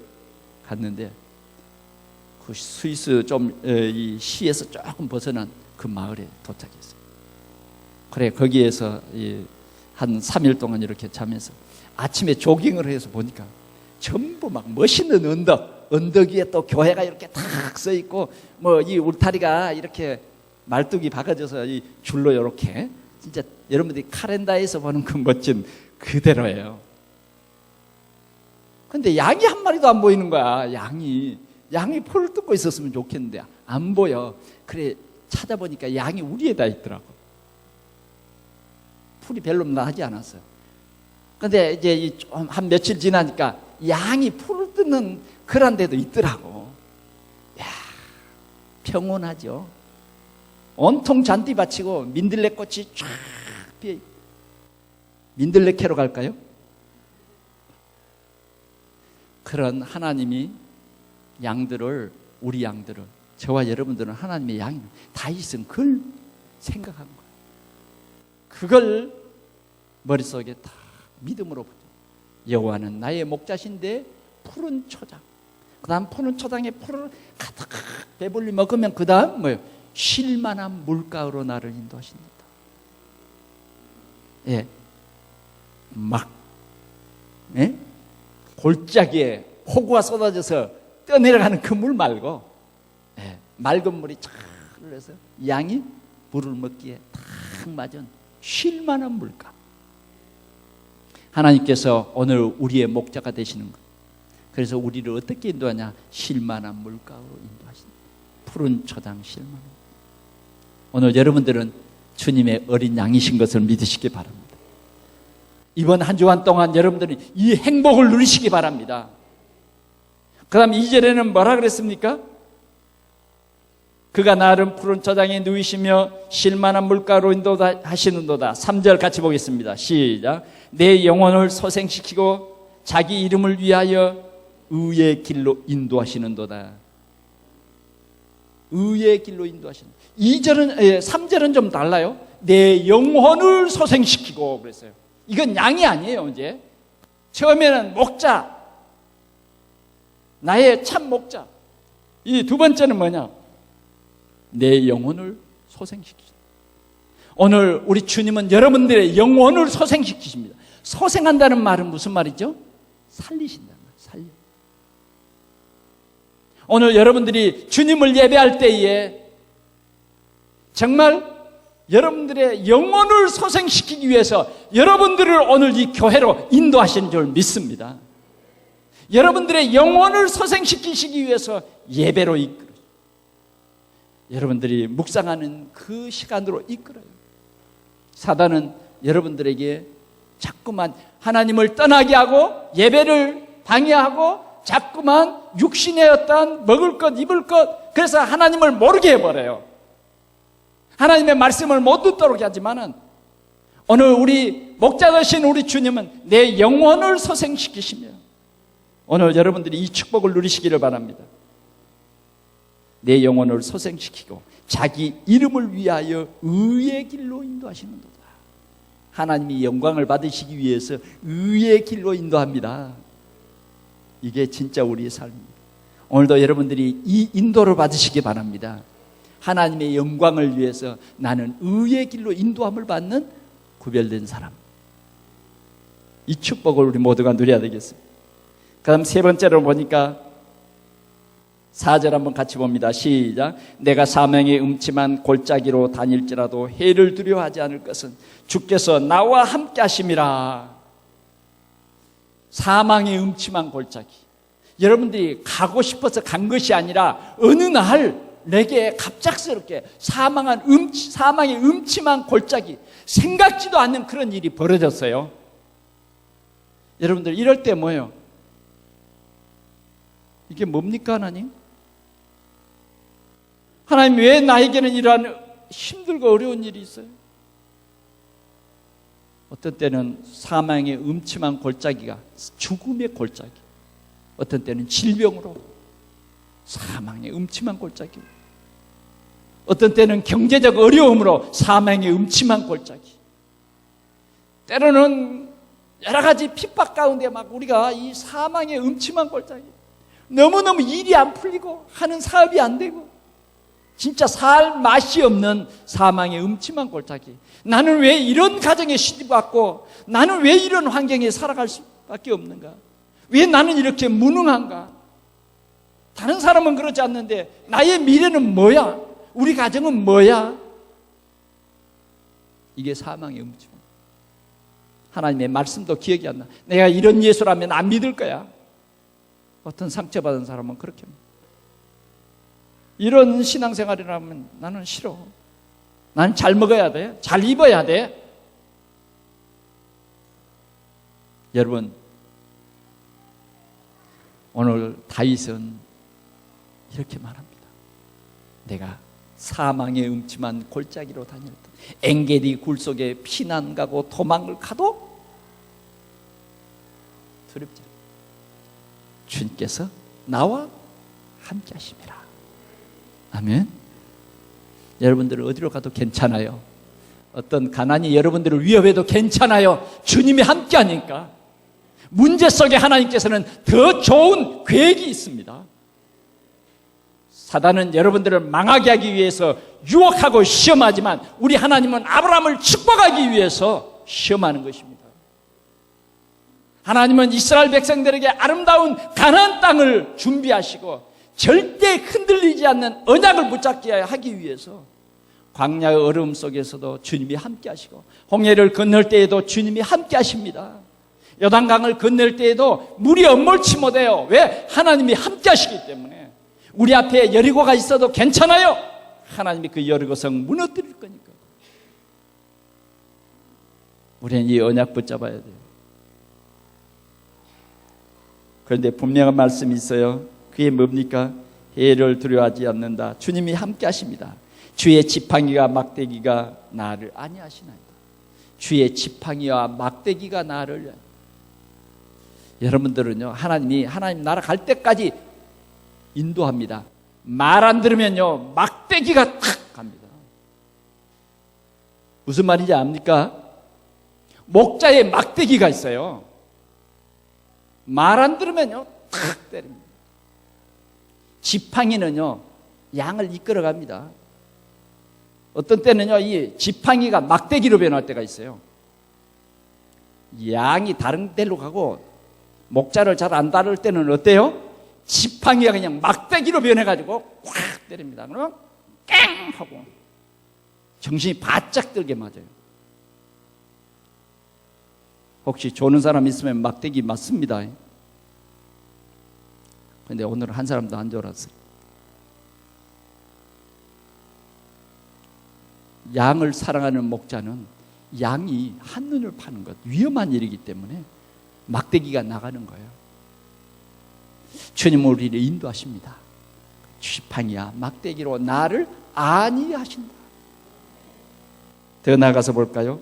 갔는데 그 스위스 좀 이 시에서 조금 벗어난 그 마을에 도착했어요. 그래 거기에서 한 3일 동안 이렇게 자면서 아침에 조깅을 해서 보니까 전부 막 멋있는 언덕 위에 또 교회가 이렇게 탁 서 있고 뭐 이 울타리가 이렇게 말뚝이 박아져서 이 줄로 이렇게 진짜 여러분들이 카렌다에서 보는 그 멋진 그대로예요. 근데 양이 한 마리도 안 보이는 거야. 양이 풀을 뜯고 있었으면 좋겠는데 안 보여. 그래 찾아보니까 양이 우리에다 있더라고. 풀이 별로 나지 않았어요. 근데 이제 한 며칠 지나니까 양이 풀을 뜯는 그런 데도 있더라고. 야, 평온하죠. 온통 잔디밭이고 민들레꽃이 쫙 피어. 민들레 캐러 갈까요? 그런 하나님이 우리 양들을 저와 여러분들은 하나님의 양이 다윗은 그걸 생각한 거예요. 그걸 머릿속에 다 믿음으로 보죠. 여호와는 나의 목자신데 푸른 초장. 그 다음 푸른 초장에 풀을 가득 배불리 먹으면 그 다음 뭐예요? 쉴만한 물가로 나를 인도하십니다. 예, 막 골짜기에 폭우가 쏟아져서 떠내려가는 그 물 말고 맑은 물이 쫙 흘러서 양이 물을 먹기에 딱 맞은 쉴만한 물가. 하나님께서 오늘 우리의 목자가 되시는 것. 그래서 우리를 어떻게 인도하냐? 쉴만한 물가로 인도하신다. 푸른 초장 쉴만한. 오늘 여러분들은 주님의 어린 양이신 것을 믿으시기 바랍니다. 이번 한 주간 동안 여러분들은 이 행복을 누리시기 바랍니다. 그 다음 2절에는 뭐라 그랬습니까? 그가 나를 푸른 초장에 누이시며 쉴만한 물가로 인도하시는도다. 3절 같이 보겠습니다. 시작. 내 영혼을 소생시키고 자기 이름을 위하여 의의 길로 인도하시는도다. 의의 길로 인도하신다. 3절은 좀 달라요. 내 영혼을 소생시키고 그랬어요. 이건 양이 아니에요. 이제 처음에는 목자, 나의 참 목자. 이 두 번째는 뭐냐? 내 영혼을 소생시키신다. 오늘 우리 주님은 여러분들의 영혼을 소생시키십니다. 소생한다는 말은 무슨 말이죠? 살리신다는 말, 살려. 오늘 여러분들이 주님을 예배할 때에 정말 여러분들의 영혼을 소생시키기 위해서 여러분들을 오늘 이 교회로 인도하시는 줄 믿습니다. 여러분들의 영혼을 소생시키시기 위해서 예배로 이끌어요. 여러분들이 묵상하는 그 시간으로 이끌어요. 사단은 여러분들에게 자꾸만 하나님을 떠나게 하고 예배를 방해하고 자꾸만 육신의 어떤 먹을 것 입을 것, 그래서 하나님을 모르게 해버려요. 하나님의 말씀을 못 듣도록 하지만은 오늘 우리 목자 되신 우리 주님은 내 영혼을 소생시키시며 오늘 여러분들이 이 축복을 누리시기를 바랍니다. 내 영혼을 소생시키고 자기 이름을 위하여 의의 길로 인도하시는도다. 하나님이 영광을 받으시기 위해서 의의 길로 인도합니다. 이게 진짜 우리의 삶입니다. 오늘도 여러분들이 이 인도를 받으시기 바랍니다. 하나님의 영광을 위해서 나는 의의 길로 인도함을 받는 구별된 사람. 이 축복을 우리 모두가 누려야 되겠습니다. 그 다음 세 번째로 보니까 4절 한번 같이 봅니다. 시작. 내가 사망의 음침한 골짜기로 다닐지라도 해를 두려워하지 않을 것은 주께서 나와 함께 하심이라. 사망의 음침한 골짜기. 여러분들이 가고 싶어서 간 것이 아니라 어느 날 내게 갑작스럽게 사망의 음침한 골짜기, 생각지도 않는 그런 일이 벌어졌어요. 여러분들 이럴 때 뭐예요? 이게 뭡니까 하나님? 하나님 왜 나에게는 이러한 힘들고 어려운 일이 있어요? 어떤 때는 사망의 음침한 골짜기가 죽음의 골짜기, 어떤 때는 질병으로 사망의 음침한 골짜기, 어떤 때는 경제적 어려움으로 사망의 음침한 골짜기, 때로는 여러 가지 핍박 가운데 막 우리가 이 사망의 음침한 골짜기, 너무너무 일이 안 풀리고 하는 사업이 안 되고 진짜 살 맛이 없는 사망의 음침한 골짜기. 나는 왜 이런 가정에 시집왔고 나는 왜 이런 환경에 살아갈 수밖에 없는가? 왜 나는 이렇게 무능한가? 다른 사람은 그렇지 않는데 나의 미래는 뭐야? 우리 가정은 뭐야? 이게 사망의 음침. 하나님의 말씀도 기억이 안 나. 내가 이런 예수라면 안 믿을 거야. 어떤 상처받은 사람은 그렇게 합니다. 이런 신앙생활이라면 나는 싫어. 나는 잘 먹어야 돼. 잘 입어야 돼. 여러분, 오늘 다윗은 이렇게 말합니다. 내가 사망의 음침한 골짜기로 다녔던 엥게디 굴 속에 피난 가고 도망을 가도 두렵지 않아. 주님께서 나와 함께 하심이라. 아멘. 여러분들은 어디로 가도 괜찮아요. 어떤 가난이 여러분들을 위협해도 괜찮아요. 주님이 함께 하니까. 문제 속에 하나님께서는 더 좋은 계획이 있습니다. 사단은 여러분들을 망하게 하기 위해서 유혹하고 시험하지만 우리 하나님은 아브라함을 축복하기 위해서 시험하는 것입니다. 하나님은 이스라엘 백성들에게 아름다운 가나안 땅을 준비하시고 절대 흔들리지 않는 언약을 붙잡게 하기 위해서 광야의 어려움 속에서도 주님이 함께 하시고 홍해를 건널 때에도 주님이 함께 하십니다. 요단강을 건널 때에도 물이 엇몰치 못해요. 왜? 하나님이 함께 하시기 때문에. 우리 앞에 여리고가 있어도 괜찮아요. 하나님이 그 여리고성 무너뜨릴 거니까. 우리는 이 언약 붙잡아야 돼요. 그런데 분명한 말씀이 있어요. 그게 뭡니까? 해를 두려워하지 않는다. 주님이 함께 하십니다. 주의 지팡이와 막대기가 나를 안위하시나이다. 주의 지팡이와 막대기가 나를. 여러분들은요, 하나님 나라 갈 때까지 인도합니다. 말 안 들으면요, 막대기가 탁 갑니다. 무슨 말인지 압니까? 목자에 막대기가 있어요. 말 안 들으면요, 탁 때립니다. 지팡이는요, 양을 이끌어 갑니다. 어떤 때는요, 이 지팡이가 막대기로 변할 때가 있어요. 양이 다른 데로 가고 목자를 잘 안 다룰 때는 어때요? 지팡이가 그냥 막대기로 변해가지고 꽉 때립니다. 그러면 깽 하고 정신이 바짝 들게 맞아요. 혹시 조는 사람 있으면 막대기 맞습니다. 근데 오늘 한 사람도 안 졸았어요. 양을 사랑하는 목자는 양이 한눈을 파는 것, 위험한 일이기 때문에 막대기가 나가는 거예요. 주님은 우리를 인도하십니다. 지팡이야 막대기로 나를 안위하신다. 더 나아가서 볼까요?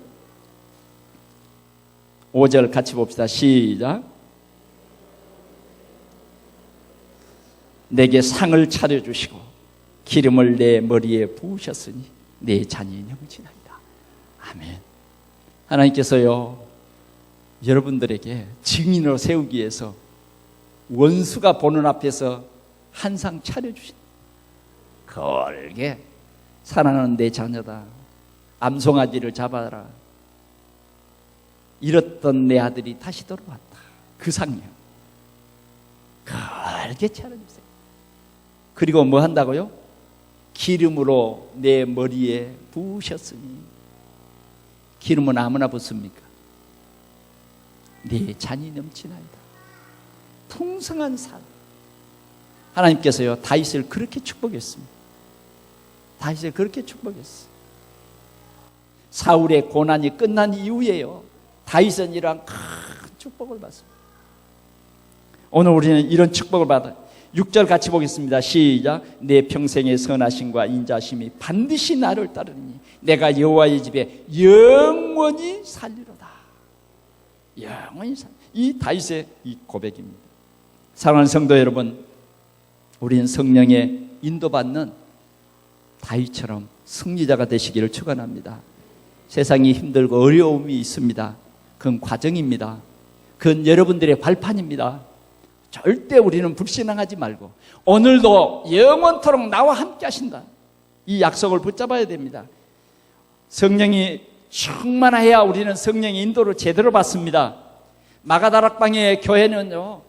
5절 같이 봅시다. 시작. 내게 상을 차려주시고 기름을 내 머리에 부으셨으니 내 잔이 넘치나이다. 아멘. 하나님께서요, 여러분들에게 증인으로 세우기 위해서 원수가 보는 앞에서 한 상 차려주신다. 걸게 사랑하는 내 자녀다. 암송아지를 잡아라. 잃었던 내 아들이 다시 돌아왔다. 그 상이요. 걸게 차려주세요. 그리고 뭐 한다고요? 기름으로 내 머리에 부으셨으니. 기름은 아무나 붓습니까? 내 잔이 넘치나이다. 풍성한 산. 하나님께서요, 다윗을 그렇게 축복했습니다. 다윗을 그렇게 축복했어요. 사울의 고난이 끝난 이후에요, 다윗은 이러한 큰 축복을 받습니다. 오늘 우리는 이런 축복을 받아요. 6절 같이 보겠습니다. 시작. 내 평생의 선하심과 인자심이 반드시 나를 따르니 내가 여호와의 집에 영원히 살리로다. 영원히 살. 이 다윗의 이 고백입니다. 사랑하는 성도 여러분, 우리는 성령의 인도받는 다윗처럼 승리자가 되시기를 축원합니다. 세상이 힘들고 어려움이 있습니다. 그건 과정입니다. 그건 여러분들의 발판입니다. 절대 우리는 불신앙하지 말고 오늘도 영원토록 나와 함께 하신다, 이 약속을 붙잡아야 됩니다. 성령이 충만해야 우리는 성령의 인도를 제대로 받습니다. 마가다락방의 교회는요,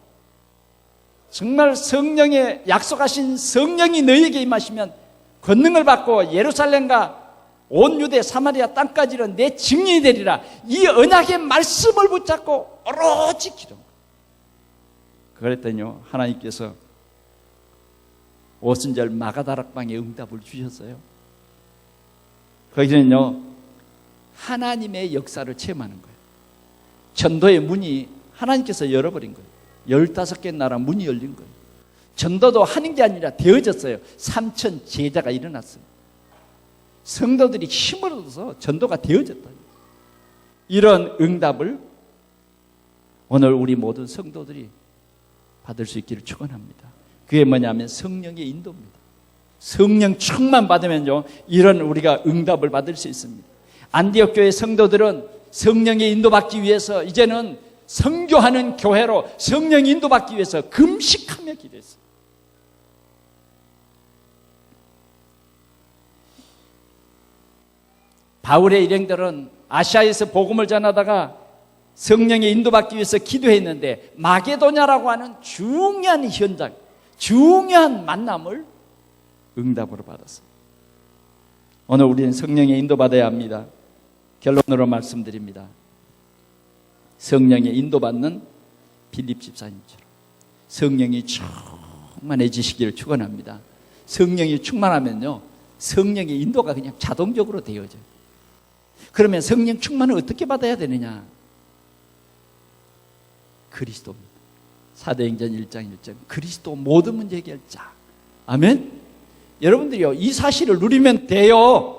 정말 성령의 약속하신 성령이 너희에게 임하시면 권능을 받고 예루살렘과 온 유대 사마리아 땅까지는 내 증인이 되리라. 이 언약의 말씀을 붙잡고 오로지 기도. 그랬더니요, 하나님께서 오순절 마가다락방에 응답을 주셨어요. 거기는요, 하나님의 역사를 체험하는 거예요. 전도의 문이 하나님께서 열어버린 거예요. 15개 나라 문이 열린 거예요. 전도도 하는 게 아니라 되어졌어요. 3,000 제자가 일어났어요. 성도들이 힘을 얻어서 전도가 되어졌다. 이런 응답을 오늘 우리 모든 성도들이 받을 수 있기를 축원합니다. 그게 뭐냐면 성령의 인도입니다. 성령 충만 받으면요, 이런 우리가 응답을 받을 수 있습니다. 안디옥 교회 성도들은 성령의 인도받기 위해서 이제는 선교하는 교회로 성령 인도받기 위해서 금식하며 기도했어요. 바울의 일행들은 아시아에서 복음을 전하다가 성령의 인도받기 위해서 기도했는데 마게도냐라고 하는 중요한 현장, 중요한 만남을 응답으로 받았어요. 오늘 우리는 성령의 인도받아야 합니다. 결론으로 말씀드립니다. 성령의 인도받는 빌립 집사님처럼 성령이 충만해지시기를 축원합니다. 성령이 충만하면요, 성령의 인도가 그냥 자동적으로 되어져요. 그러면 성령 충만을 어떻게 받아야 되느냐? 그리스도입니다. 사도행전 1장 1절 그리스도 모든 문제 해결자. 아멘. 여러분들이요, 이 사실을 누리면 돼요.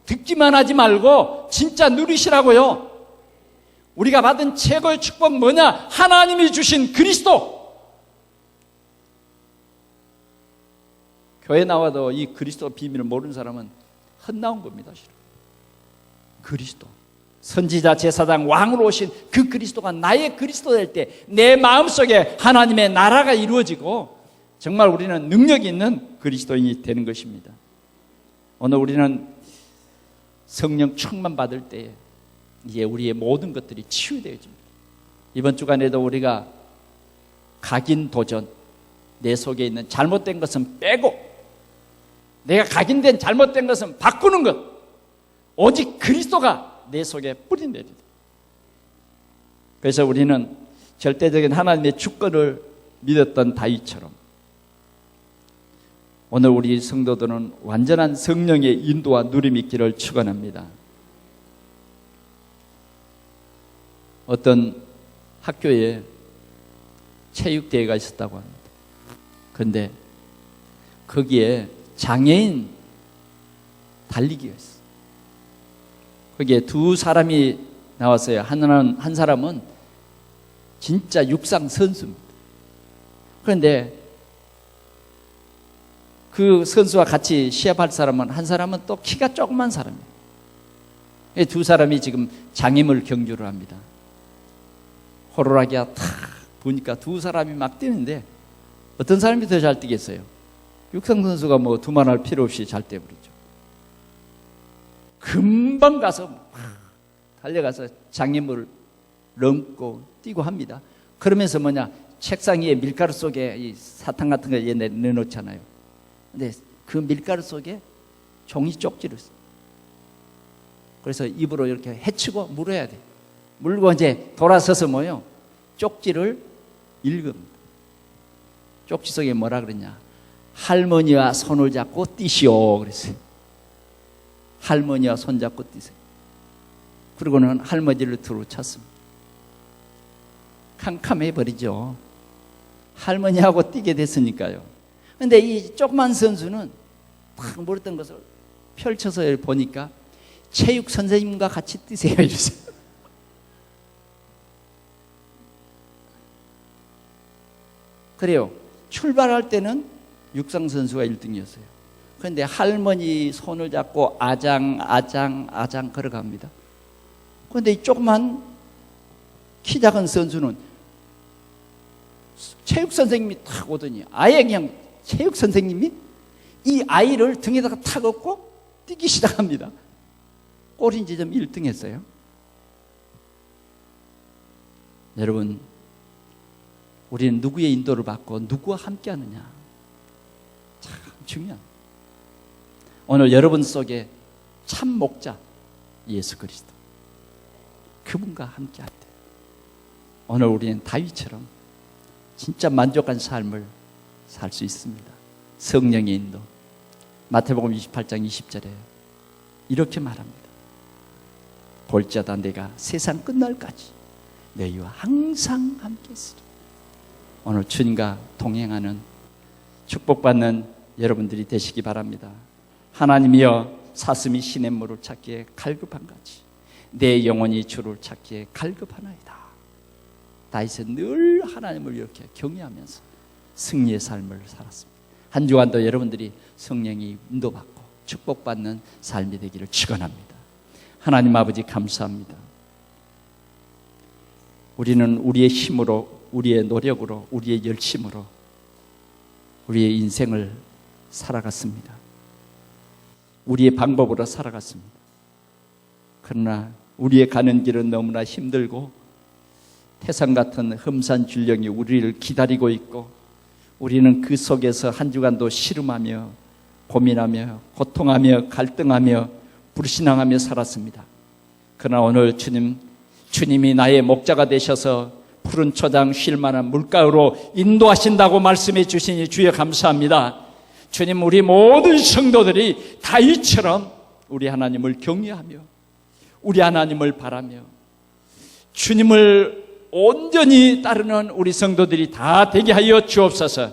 듣기만 하지 말고 진짜 누리시라고요. 우리가 받은 최고의 축복 뭐냐? 하나님이 주신 그리스도. 교회 나와도 이 그리스도 비밀을 모르는 사람은 헛나온 겁니다. 그리스도, 선지자, 제사장, 왕으로 오신 그 그리스도가 나의 그리스도 될 때 내 마음속에 하나님의 나라가 이루어지고 정말 우리는 능력이 있는 그리스도인이 되는 것입니다. 오늘 우리는 성령 충만 받을 때에 이제 우리의 모든 것들이 치유되어집니다. 이번 주간에도 우리가 각인 도전, 내 속에 있는 잘못된 것은 빼고 내가 각인된 잘못된 것은 바꾸는 것, 오직 그리스도가 내 속에 뿌리내리다. 그래서 우리는 절대적인 하나님의 주권을 믿었던 다윗처럼 오늘 우리 성도들은 완전한 성령의 인도와 누림이 있기를 축원합니다. 어떤 학교에 체육대회가 있었다고 합니다. 그런데 거기에 장애인 달리기가 있어요. 거기에 두 사람이 나왔어요. 한 사람은 진짜 육상 선수입니다. 그런데 그 선수와 같이 시합할 사람은 한 사람은 또 키가 조그만 사람이에요. 두 사람이 지금 장애물 경주를 합니다. 호루라기가 탁 보니까 두 사람이 막 뛰는데 어떤 사람이 더 잘 뛰겠어요? 육상 선수가 뭐 두말할 필요 없이 잘 뛰어버리죠. 금방 가서 막 달려가서 장애물을 넘고 뛰고 합니다. 그러면서 뭐냐, 책상 위에 밀가루 속에 이 사탕 같은 거 넣어놓잖아요. 근데 그 밀가루 속에 종이 쪽지를 써요. 그래서 입으로 이렇게 헤치고 물어야 돼. 물고 이제 돌아서서 뭐요? 쪽지를 읽습니다. 쪽지 속에 뭐라 그러냐? 할머니와 손을 잡고 뛰시오 그랬어요. 할머니와 손 잡고 뛰세요. 그러고는 할머니를 두루 쳤습니다. 캄캄해 버리죠. 할머니하고 뛰게 됐으니까요. 그런데 이 조그만 선수는 탁 모르던 것을 펼쳐서 보니까 체육 선생님과 같이 뛰세요 이러세요. 그래요. 출발할 때는 육상 선수가 1등이었어요. 그런데 할머니 손을 잡고 아장 걸어갑니다. 그런데 이 조그만 키 작은 선수는 체육 선생님이 탁 오더니 아예 그냥 체육 선생님이 이 아이를 등에다가 탁 업고 뛰기 시작합니다. 꼬린지점 1등 했어요. 여러분, 우리는 누구의 인도를 받고 누구와 함께 하느냐, 참 중요한. 오늘 여러분 속에 참 목자 예수 그리스도, 그분과 함께 할 때 오늘 우리는 다윗처럼 진짜 만족한 삶을 살 수 있습니다. 성령의 인도. 마태복음 28장 20절에 이렇게 말합니다. 볼지어다 내가 세상 끝날까지 너희와 항상 함께 있으리. 오늘 주님과 동행하는 축복받는 여러분들이 되시기 바랍니다. 하나님이여, 사슴이 시냇물을 찾기에 갈급한 같이 내 영혼이 주를 찾기에 갈급하나이다. 다윗은 늘 하나님을 이렇게 경외하면서 승리의 삶을 살았습니다. 한 주간도 여러분들이 성령이 인도받고 축복받는 삶이 되기를 축원합니다. 하나님 아버지 감사합니다. 우리는 우리의 힘으로, 우리의 노력으로, 우리의 열심으로 우리의 인생을 살아갔습니다. 우리의 방법으로 살아갔습니다. 그러나 우리의 가는 길은 너무나 힘들고 태산 같은 험산 줄령이 우리를 기다리고 있고 우리는 그 속에서 한 주간도 씨름하며 고민하며 고통하며 갈등하며 불신앙하며 살았습니다. 그러나 오늘 주님이 나의 목자가 되셔서 푸른 초장 쉴 만한 물가로 인도하신다고 말씀해 주시니 주여 감사합니다. 주님, 우리 모든 성도들이 다윗처럼 우리 하나님을 경외하며 우리 하나님을 바라며 주님을 온전히 따르는 우리 성도들이 다 되게 하여 주옵소서.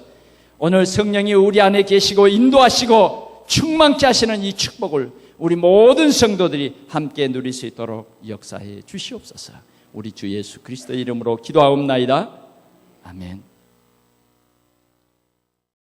오늘 성령이 우리 안에 계시고 인도하시고 충만케 하시는 이 축복을 우리 모든 성도들이 함께 누릴 수 있도록 역사해 주시옵소서. 우리 주 예수 그리스도의 이름으로 기도하옵나이다. 아멘.